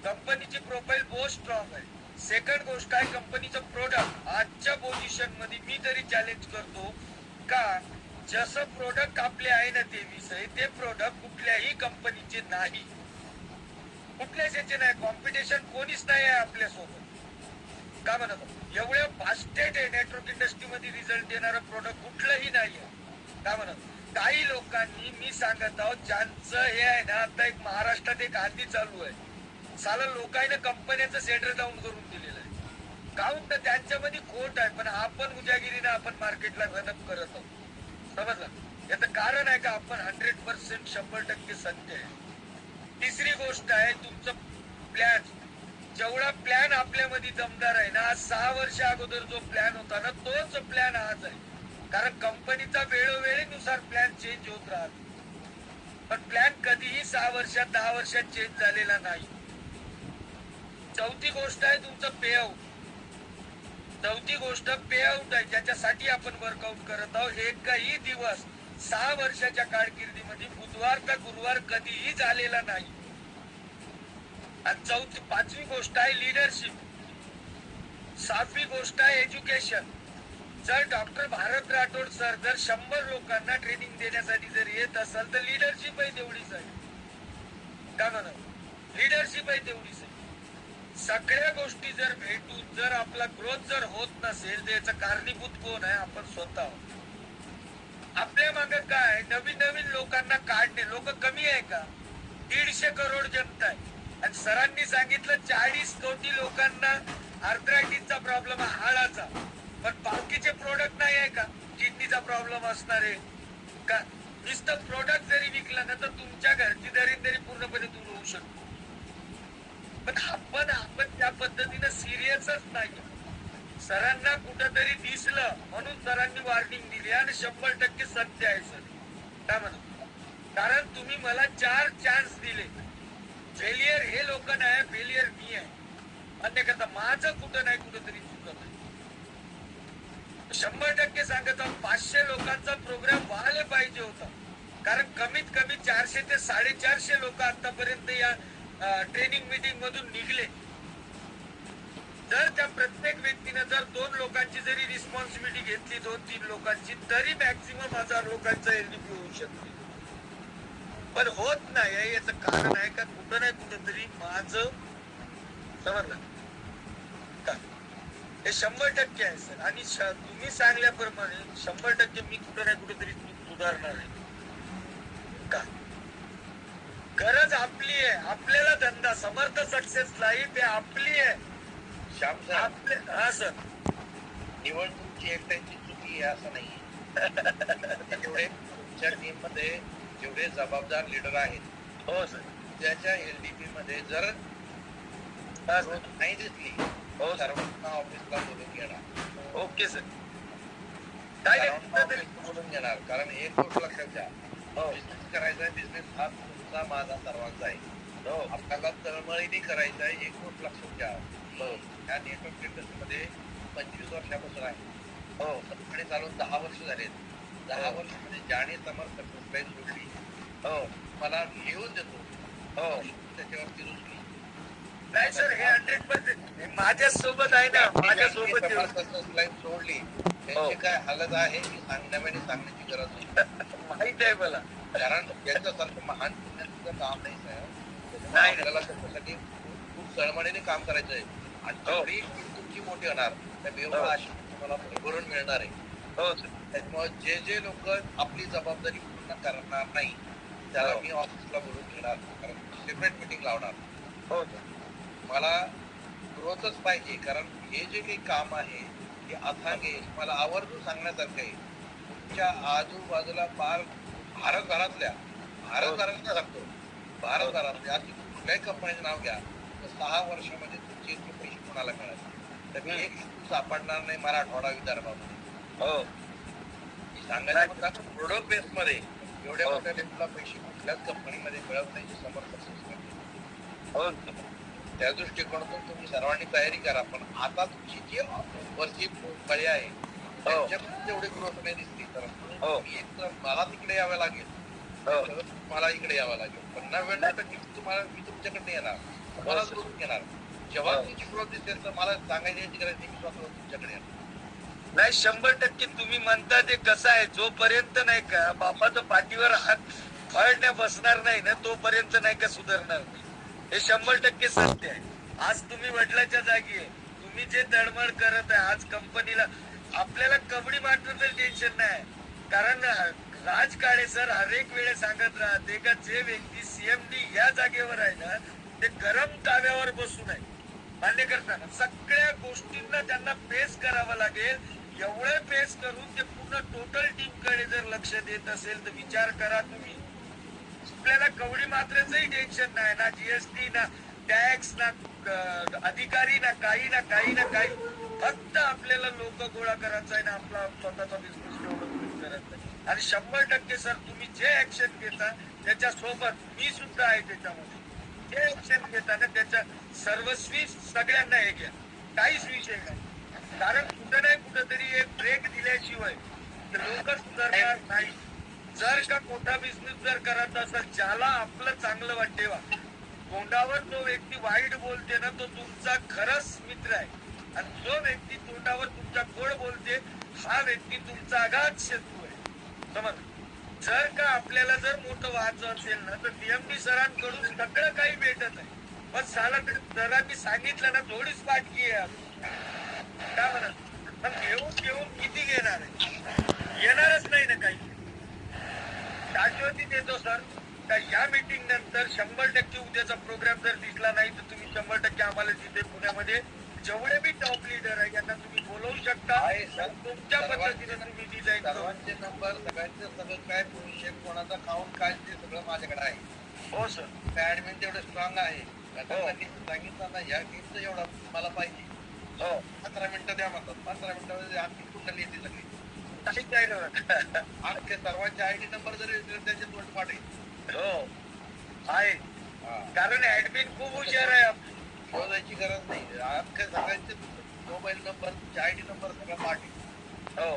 कंपनीची प्रोफाईल बहुत स्ट्रॉंग आहे. सेकंड गोष्ट आहे कंपनीचं प्रोडक्ट. आजच्या पोझिशन मध्ये मी तरी चॅलेंज करतो का जसं प्रोडक्ट आपले आहे ना 23 आहे, ते प्रोडक्ट कुठल्याही कंपनीचे नाही, कुठल्याच याचे नाही. कॉम्पिटिशन कोणीच नाही आहे आपल्यासोबत. का म्हणत एवढ्या फास्टेड आहे नेटवर्क इंडस्ट्रीमध्ये रिझल्ट देणारं प्रोडक्ट कुठलंही नाही आहे. का म्हणत काही लोकांनी मी सांगत आहोत ज्यांचं हे आहे ना, आता एक महाराष्ट्रात एक आंधी चालू आहे, साला लोकांना कंपन्यांचं सेंटर डाऊन करून दिलेलं आहे. काऊन तर त्यांच्यामध्ये खोट आहे, पण आपण उजागिरीनं आपण मार्केटला रनअप करत आहोत. समजलं? याचं कारण आहे का आपण 100% 100% सत्य आहे. तिसरी गोष्ट आहे तुमचं प्लॅन. जेवढा प्लॅन आपल्यामध्ये दमदार आहे ना, 6 वर्ष अगोदर जो प्लॅन होता ना, तोच प्लॅन आज आहे. कारण कंपनीचा वेळोवेळीनुसार प्लॅन चेंज होत राहतो, पण प्लॅन कधीही 6 वर्षात 10 वर्षात चेंज झालेला नाही. चौथी गोष्ट आहे तुमचं पेआउट. चौथी गोष्ट पेआउट आहे, ज्याच्यासाठी आपण वर्कआउट करत आहोत. एकही दिवस 6 वर्षाच्या कारकिर्दीमध्ये बुधवार का गुरुवार कधीही झालेला नाही. आणि पाचवी गोष्ट आहे लिडरशिप. 7वी गोष्ट आहे एज्युकेशन. जर डॉक्टर भारत राठोड सर जर 100 लोकांना ट्रेनिंग देण्यासाठी जर येत असेल तर लिडरशिप आहे तेवढीच आहे का म्हणा लिडरशिप आहे तेवढीच आहे सगळ्या गोष्टी जर भेटून जर आपला ग्रोथ जर होत नसेल तर याचं कारणीभूत कोण आहे आपण स्वतः आहोत आपल्या मागे काय नवीन नवीन लोकांना काढणे लोक कमी आहे का 150 करोड जनता आहे आणि सरांनी सांगितलं 40 कोटी लोकांना आर्थरायटिसचा प्रॉब्लेम आहे हाडाचा पण बाकीचे प्रोडक्ट नाही आहे का किडनीचा प्रॉब्लेम असणार आहे का नुसतं प्रोडक्ट जरी विकलं ना तर तुमच्या घरची दरिद्री पूर्णपणे दूर होऊ शकते पण आपण त्या पद्धतीने सिरियसच नाही सरांना कुठंतरी दिसलं म्हणून सरांनी वॉर्निंग दिली आणि 100% सत्य आहे सर काय म्हणा कारण तुम्ही मला 4 चान्स दिले फेलियर हे लोक नाही फेलियर मी आहे अन्यकरता माझं कुठं नाही कुठंतरी चुकत आहे 100% सांगत आहोत 500 लोकांचा प्रोग्राम व्हायला पाहिजे होता कारण कमीत कमी 400 ते 450 लोक आतापर्यंत या ट्रेनिंग मीटिंग मधून निघले जर त्या प्रत्येक व्यक्तीने जर 2 लोकांची जरी रिस्पॉन्सिबिलिटी घेतली 2-3 लोकांची तरी मॅक्सिमम 1000 लोकांचा एलडीपी होऊ शकते पण होत नाही याचं कारण आहे का कुठं नाही कुठंतरी माझं समजलं का हे 100% आहे सर आणि तुम्ही सांगल्याप्रमाणे 100% मी कुठं नाही कुठेतरी सुधारणार आहे का गरज आपली आहे आपल्याला धंदा समर्थ सक्सेस लाईफ हे आपली आहे श्याम सर आपले हा सर निवड तुमची एकट्याची चुकी आहे असं नाही जेवढे तुमच्या टीम मध्ये जेवढे जबाबदार लीडर आहेत हो सर त्याच्या एलडीपी मध्ये जर growth नाही दिसली हो सर सर्वांना ऑफिसला बोलून घेणार ओके सर काय नाही कुठंतरी बोलून घेणार कारण एक गोष्ट लक्षात घ्या हो बिझनेस करायचा आहे बिझनेस हा तुमचा माझा सर्वांचा आहे हो आपल्याला तळमळीने करायचा आहे एक गोष्ट लक्षात घ्या हो या नेटवर्क इंडस्ट्रीमध्ये 25 वर्षापासून आहे हो आणि चालून 10 वर्ष झालेत 10 वर्षामध्ये ज्याने समर्थ प्रोफाईल सोडली हो मला लिहून देतो हो त्याच्यावरती रुजली नाही सर हे 100% माझ्या सोबत आहे ना माझ्या सोबत लाईन सोडली त्यांची काय हालत आहे ही नव्याने सांगण्याची गरज नाही माहित आहे मला कारण यांच्यासारखं महान पुण्याचं काम नाही साहेब नाही. आपल्याला त्याच्यासाठी खूप तळमळीने काम करायचं आहे आणि जेवढी टीम तुमची मोठी होणार त्या बेवडा आशा तुम्हाला भरून मिळणार आहे हो सर त्याच्यामुळे जे जे लोक आपली जबाबदारी पूर्ण करणार नाही त्याला मी ऑफिसला बोलून घेणार कारण सेपरेट मिटिंग लावणार हो सर मला ग्रोथच पाहिजे कारण हे जे काही काम आहे हे अथांग आहे मला आवर्जून सांगण्यासारखं आहे तुमच्या आजूबाजूला फार भारतभरातल्या सांगतो भारतभरातल्या अशी कुठल्याही कंपनीचं नाव घ्या तर 6 वर्षामध्ये तुमचे इतके पैसे कोणाला मिळाले तर मी एक सापडणार नाही मराठवाडा विदर्भामध्ये हो मी सांगायला प्रोडक्ट बेस मध्ये एवढ्या मोठ्या लेवलला पैसे कुठल्याच कंपनीमध्ये मिळत नाही जे समर्थ सक्सेस हो त्या दृष्टिकोनातून तुम्ही सर्वांनी तयारी करा पण आता तुमची जी वरची कळी आहे त्यांच्याकडून तेवढी ग्रोथ नाही दिसली तर एक तर मला तिकडे यावं लागेल मला इकडे यावं लागेल पण 99% तुम्हाला मी तुमच्याकडे येणार मला ग्रोथ घेणार जेव्हा तुमची ग्रोथ दिसेल तर मला सांगायची गरज नाही मी स्वतः तुमच्याकडे येणार नाही 100% तुम्ही म्हणता ते कसं आहे जोपर्यंत नाही का बापाचं पाठीवर हात फळण्या बसणार नाही ना तोपर्यंत नाही का सुधारणार नाही हे 100% सत्य आहे आज तुम्ही वडिलाच्या जागी आहे तुम्ही जे तळमळ करत आहे आज कंपनीला आपल्याला कबड्डी मारण्याचं टेन्शन नाही कारण राज काळे सर हर एक वेळे सांगत राहते का जे व्यक्ती सीएमडी या जागेवर आहे ना ते गरम ताव्यावर बसून आहे मान्य करताना सगळ्या गोष्टींना त्यांना फेस करावं लागेल एवढं फेस करून ते पूर्ण टोटल टीम कडे जर लक्ष देत असेल तर विचार करा तुम्ही आपल्याला कवडी मात्राचंही टेन्शन नाही ना जीएसटी ना टॅक्स ना अधिकारी ना काही फक्त आपल्याला लोक गोळा करायचा आहे ना आपला स्वतःचा बिझनेस डेव्हलपमेंट करायचा आहे आणि 100% सर तुम्ही जे ऍक्शन घेता त्याच्या सोबत मी सुद्धा आहे त्याच्यामध्ये जे ऍक्शन घेताना त्याच्या सर्वस्वी सगळ्यांना हे घ्या काहीच विषय नाही कारण कुठं नाही कुठंतरी एक ब्रेक दिल्याशिवाय लोक सुधारणार नाही जर का मोठा बिझनेस जर करायचा असेल ज्याला आपलं चांगलं वाटेवा तोंडावर जो व्यक्ती वाईट बोलते ना तो तुमचा खरंच मित्र आहे आणि जो व्यक्ती तोंडावर तुमच्या गोड बोलते हा व्यक्ती तुमचा अगाध शत्रू आहे. समज जर का आपल्याला जर मोठं व्हायचं असेल ना तर DMD सरांकडून सगळं काही भेटत आहे. पण झालं तर सरांनी सांगितलं ना थोडीच पाठकी आहे काय म्हणत पण घेऊन किती घेणार आहे? येणारच नाही ना काही. शाश्वती देतो सर का या मीटिंग नंतर 100% उद्याचा प्रोग्राम जर दिसला नाही तर तुम्ही 100% आम्हाला तिथे पुण्यामध्ये जेवढे बी टॉप लिडर आहे यांना तुम्ही बोलवू शकता. आहे सर. तुमच्या पद्धतीने तुम्ही डिझाईन करू. सर्वांचे नंबर सगळ्यांचे सगळं काय पोझिशन कोणाचा काउंट काय ते सगळं माझ्याकडे आहे. हो सर. ऍडमिन तेवढं स्ट्रॉंग आहे. सांगितलं ना या टीमचं एवढं मला पाहिजे. हो 15 मिनिटं द्या म्हणतात. 15 मिनिटामध्ये आमची कुंडली येते सगळी. काही काय करत अख्खे सर्वांचे आयडी नंबर जरी त्याचे तोंड पाठे. हो आहे कारण ऍडमिन खूप हुशार आहे. शोधायची गरज नाही. अख्खे सगळ्यांचे मोबाईल नंबर आयडी नंबर सगळं पाठे. हो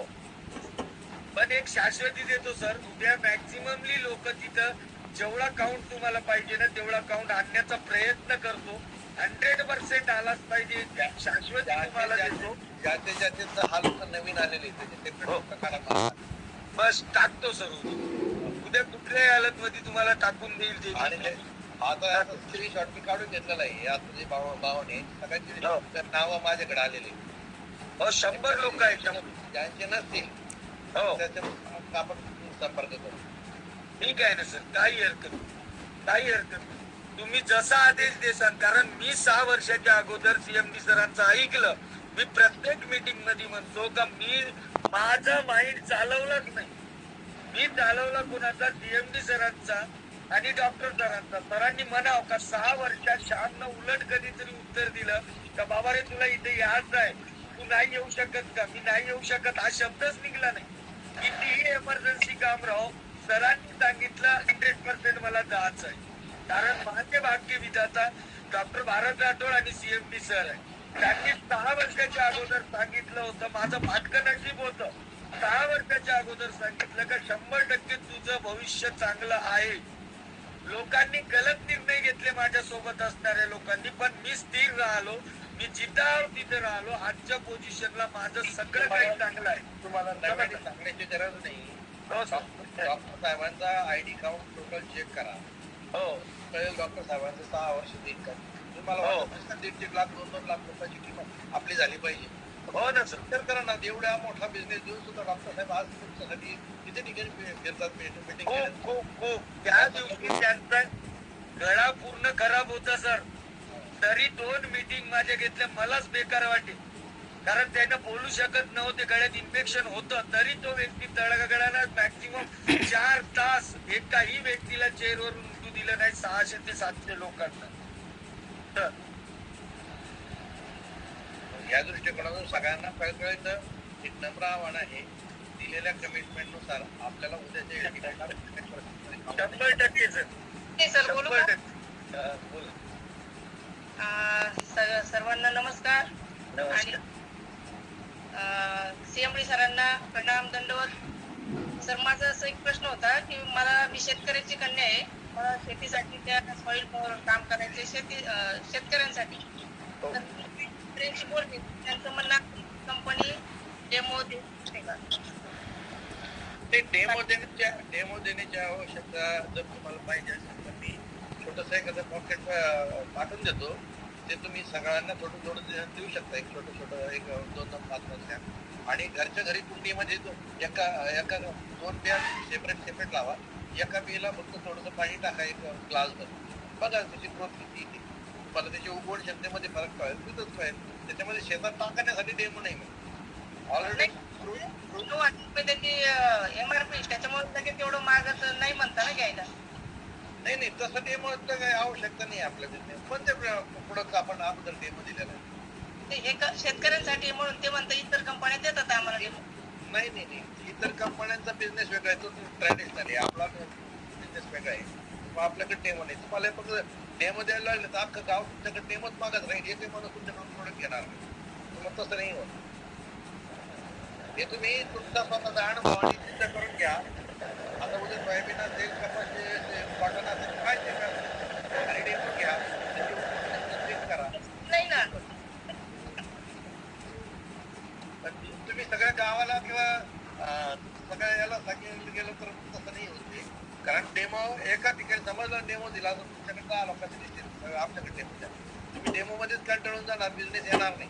पण एक शाश्वती देतो सर उद्या मॅक्झिममली लोक तिथं जेवढा काउंट तुम्हाला पाहिजे ना तेवढा काउंट आणण्याचा प्रयत्न करतो. 100% आलाच पाहिजे शाश्वती तुम्हाला देतो. ज्याचे हा लोक नवीन आलेले त्याचे बस टाकतो सर उद्या कुठल्याही हालत मध्ये तुम्हाला टाकून देईल ते. आणि आता स्क्रीनशॉट मी काढून घेतलेला आहे. आता जे भावाने सगळ्यांची नावं माझ्याकडे आलेले. हो 100 लोक आहेत. ज्यांचे नसतील हो त्याच्या आपण संपर्क करू. ठीक आहे ना सर काही हरकत नाही. तुम्ही जसा आदेश देसाल कारण मी 6 वर्षाच्या अगोदर CMD सरांचं ऐकलं. मी प्रत्येक मीटिंग मध्ये म्हणतो का मी माझं माइंड चालवलंच नाही. मी चालवला कुणाचा CMD सरांचा आणि डॉक्टर सरांचा. सरांनी म्हणाव का 6 वर्षात श्यामनं उलट कधीतरी उत्तर दिलं का बाबा रे तुला इथे यायचं आहे तू नाही येऊ शकत का? मी नाही येऊ शकत हा शब्दच निघला नाही. कितीही एमर्जन्सी काम राहो सरांनी सांगितलं 100% मला जायचं आहे. कारण माझे भाग्य विधाता डॉक्टर भारत राठोड आणि CMD सर आहे. त्यांनी 6 वर्षाच्या अगोदर सांगितलं होतं. माझं फाटकं नशीब होतं. 6 वर्षाच्या अगोदर सांगितलं का 100% तुझं भविष्य चांगलं आहे. लोकांनी गलत निर्णय घेतले माझ्या सोबत असणाऱ्या लोकांनी पण मी स्थिर राहिलो. मी जिथं तिथे राहिलो. आजच्या पोझिशनला माझं सगळं काही चांगलं आहे. तुम्हाला नव्याने सांगण्याची गरज नाही. डॉक्टर साहेबांचा आयडी काउंट टोटल चेक करा. हो कळेल डॉक्टर साहेबांचं 6 वर्ष इन्कम. तुम्हाला 1.5 लाख 2 लाख रुपयाची किंमत आपली झाली पाहिजे. हो ना सर. तर करा ना. एवढा मोठा बिझनेस देऊन सुद्धा डॉक्टर साहेब आज तुमच्यासाठी किती ठिकाणी फिरतात मीटिंग. खूप त्या दिवशी त्यांचा गळा पूर्ण खराब होता सर. तरी 2 मीटिंग माझ्या घेतल्या मलाच बेकार वाटते. कारण त्यानं बोलू शकत नव्हते. गळ्यात इन्फेक्शन होतं तरी तो व्यक्ती तळगळाला मॅक्सिमम 4 तास एकाही व्यक्तीला चेअरवरून उठू दिलं नाही. 600 ते 700 लोकांना. तर या दृष्टिकोनातून सगळ्यांना कळकळीचं एक नम्र आव्हान आहे. दिलेल्या कमिटमेंट नुसार आपल्याला उद्याच्या या ठिकाणी 100% सर. सर बोलू का? 100%. बोला. सर्वांना नमस्कार. आणि CMD सरांना प्रणाम दंडवत. सर माझा असा एक प्रश्न होता की मी शेतकऱ्याची कन्या आहे. मला शेतीसाठी त्या सॉइल पॉवर काम करायचे शेतकऱ्यांसाठी. तर त्यांची बोलते त्यांचं म्हणणं कंपनी डेमो देते का? ते डेमो देण्याची आवश्यकता जर तुम्हाला पाहिजे असेल तर मी छोटंसं एखादं पॉकेट पाठवून देतो. ते तुम्ही सगळ्यांना थोडं देऊ शकता. एक छोटं एक 2-2 5 द्या. आणि घरच्या घरी कुंडीमध्ये एका 2 बिया सेपरेट लावा. एका बियाला फक्त थोडंसं पाणी टाका एक ग्लासभर. बघा त्याची ग्रोथ किती येते. तुम्हाला त्याची उगवण क्षमतेमध्ये फरक कळेल. तिथंच कळेल. त्याच्यामध्ये शेतात टाकण्यासाठी डेमो नाही मिळत. ऑलरेडी त्याची MRP त्याच्यामुळे लगेच तेवढं मागत नाही म्हणता ना घ्यायला. नाही तसं डेमो काही आवश्यकता नाही आपल्या बिझनेस. पण ते प्रोडक्ट आपण अगोदर डेमो दिलेला आहे. ते एक शेतकऱ्यांसाठी म्हणून ते म्हणतात इतर कंपन्या देतात आम्हाला डेमो. नाही. इतर कंपन्यांचा बिझनेस वेगळा आहे. तो ट्रॅडिशनल आहे. आपला बिझनेस वेगळा आहे. मग आपल्याकडे डेमो नाही. तुम्हाला फक्त डेमो द्यायला लागले तर अख्खं गाव तुमच्याकडे डेमोच मागत राहील. एक माणूस तुमच्याकडून प्रोडक्ट घेणार नाही. मग तसं नाही होत. हे तुम्ही तुमचा स्वतःचा अनुभव आणि सिद्ध करून घ्या. आता उद्या सोयाबीन असेल कपाशी कॉटन असेल काय ते करा आणि डेमो घ्या. त्याची करा. नाही ना गेलं तर तसं नाही होते. कारण डेमो एका ठिकाणी समजलं डेमो दिला तर तुमच्याकडे 10 लोकांचे दिसतील आमच्याकडे डेमो द्या. तुम्ही डेमो मध्येच कंटाळून जाणार, बिझनेस येणार नाही.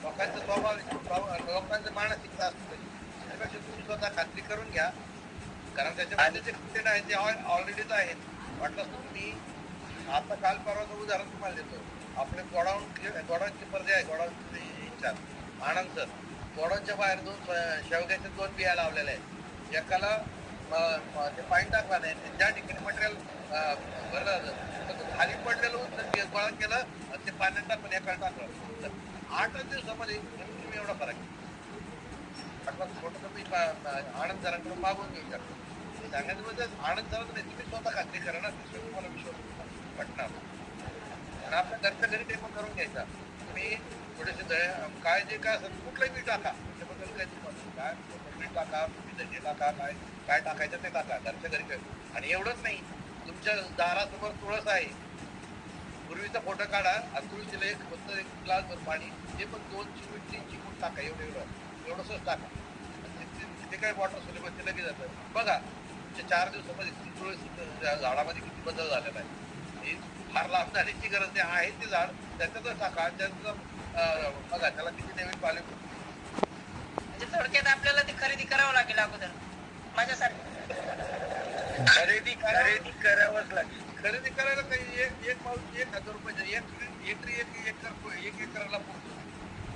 लोकांचं लोकांचं मानसिकता असते. त्यापेक्षा तुम्ही स्वतः खात्री करून घ्या. कारण त्याच्यामध्ये जे कंटेंट आहे ते ऑलरेडीच आहेत. वाटलं तुम्ही आता काल परवाचं उदाहरण तुम्हाला देतो. आपले गोडाऊन किपर जे आहे, गोडाऊन इंचार्ज आनंद सर, गोडाऊनच्या बाहेर 2 शेवग्याच्या 2 बिया लावलेल्या आहेत. एकाला ते पाणी टाकला नाही, ज्या ठिकाणी मटेरियल भरलं जातं खाली पडलेलं होतं गोळा केलं आणि ते पाण्यात टाकून एकाला टाकलं. 8 दिवसामध्ये तुम्ही एवढा फरक आहे. छोटं तुम्ही आनंद सरांकडून मागून घेऊ शकता. सांगायचं म्हणजे आनंद सरांचं नाही, तुम्ही स्वतः खात्री करा ना, तुम्हाला विश्वास पटणार. आणि आपल्या घरच्या घरी डेमो करून घ्यायचा. तुम्ही थोडेसे काय जे काय असेल कुठलंही बी टाका, त्याच्याबद्दल काही काय मीठ टाका, धने टाका, काय टाकायचं ते टाका घरच्या घरी. आणि एवढंच नाही, तुमच्या दारासमोर तुळस आहे, पूर्वीचा फोटो काढा आणि तुळशीला फक्त 1 ग्लासभर पाणी, ते पण 2 चिमूट 3 चिमूट टाका, एवढंसंच टाका. ते काय वॉटर सोल्युबल ते लगेच जातं. बघा 4 दिवसामध्ये तुळस झाडामध्ये किती बदल झालेला आहे. ही फार लांब झाण्याची गरज नाही आहे. ते झाड त्याच्यातच टाका, त्याचं बघा त्याला किती नवीन पाले. म्हणजे थोडक्यात आपल्याला ते खरेदी करावं लागेल अगोदर माझ्यासाठी. खरेदी करावंच लागेल. खरेदी करायला काही एक पाऊस 1,000 रुपये एक एकराला पुरतो.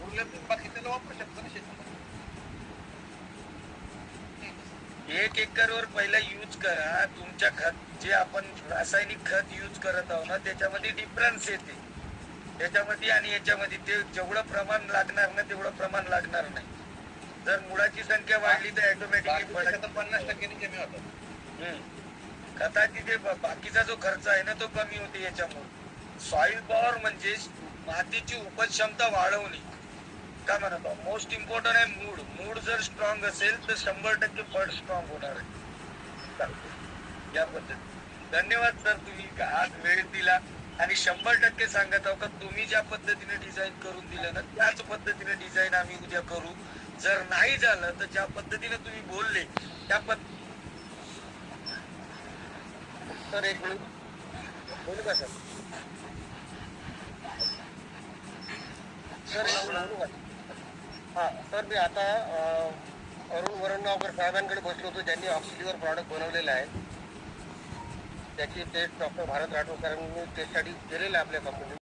उरलं तर बाकी त्याला वापरू शकतो ना शेती. 1 एकरवर पहिला यूज करा. तुमच्या खत जे आपण रासायनिक खत यूज करत आहोत ना, त्याच्यामध्ये डिफरन्स येते. त्याच्यामध्ये आणि याच्यामध्ये ते जेवढं प्रमाण लागणार ना तेवढं प्रमाण लागणार नाही. जर मुळाची संख्या वाढली तर ऑटोमॅटिकली 50% कमी होतं. खताची जे बाकीचा जो खर्च आहे ना तो कमी होते याच्यामुळे. सॉइल पॉवर म्हणजे मातीची उपज क्षमता वाढवणे का म्हणतो. मोस्ट इम्पॉर्टंट आहे मूड जर स्ट्रॉंग असेल तर 100% फळ स्ट्रॉंग होणार आहे. या पद्धतीने धन्यवाद सर, तुम्ही आज वेळ दिला आणि 100% सांगत आहो का तुम्ही ज्या पद्धतीने डिझाईन करून दिलं ना त्याच पद्धतीने डिझाईन आम्ही उद्या करू. जर नाही झालं तर ज्या पद्धतीने तुम्ही बोलले त्या सर एक मिनिट बोलू का सर? सर बोलू का? हां सर, मी आता अरुण वरणगावकर साहेबांकडे बसलो होतो, ज्यांनी ऑक्सिजनवर प्रॉडक्ट बनवलेलं आहे. त्याची टेस्ट डॉक्टर भारत राठोड सरांनी टेस्टसाठी केलेलं आहे आपल्या कंपनीत.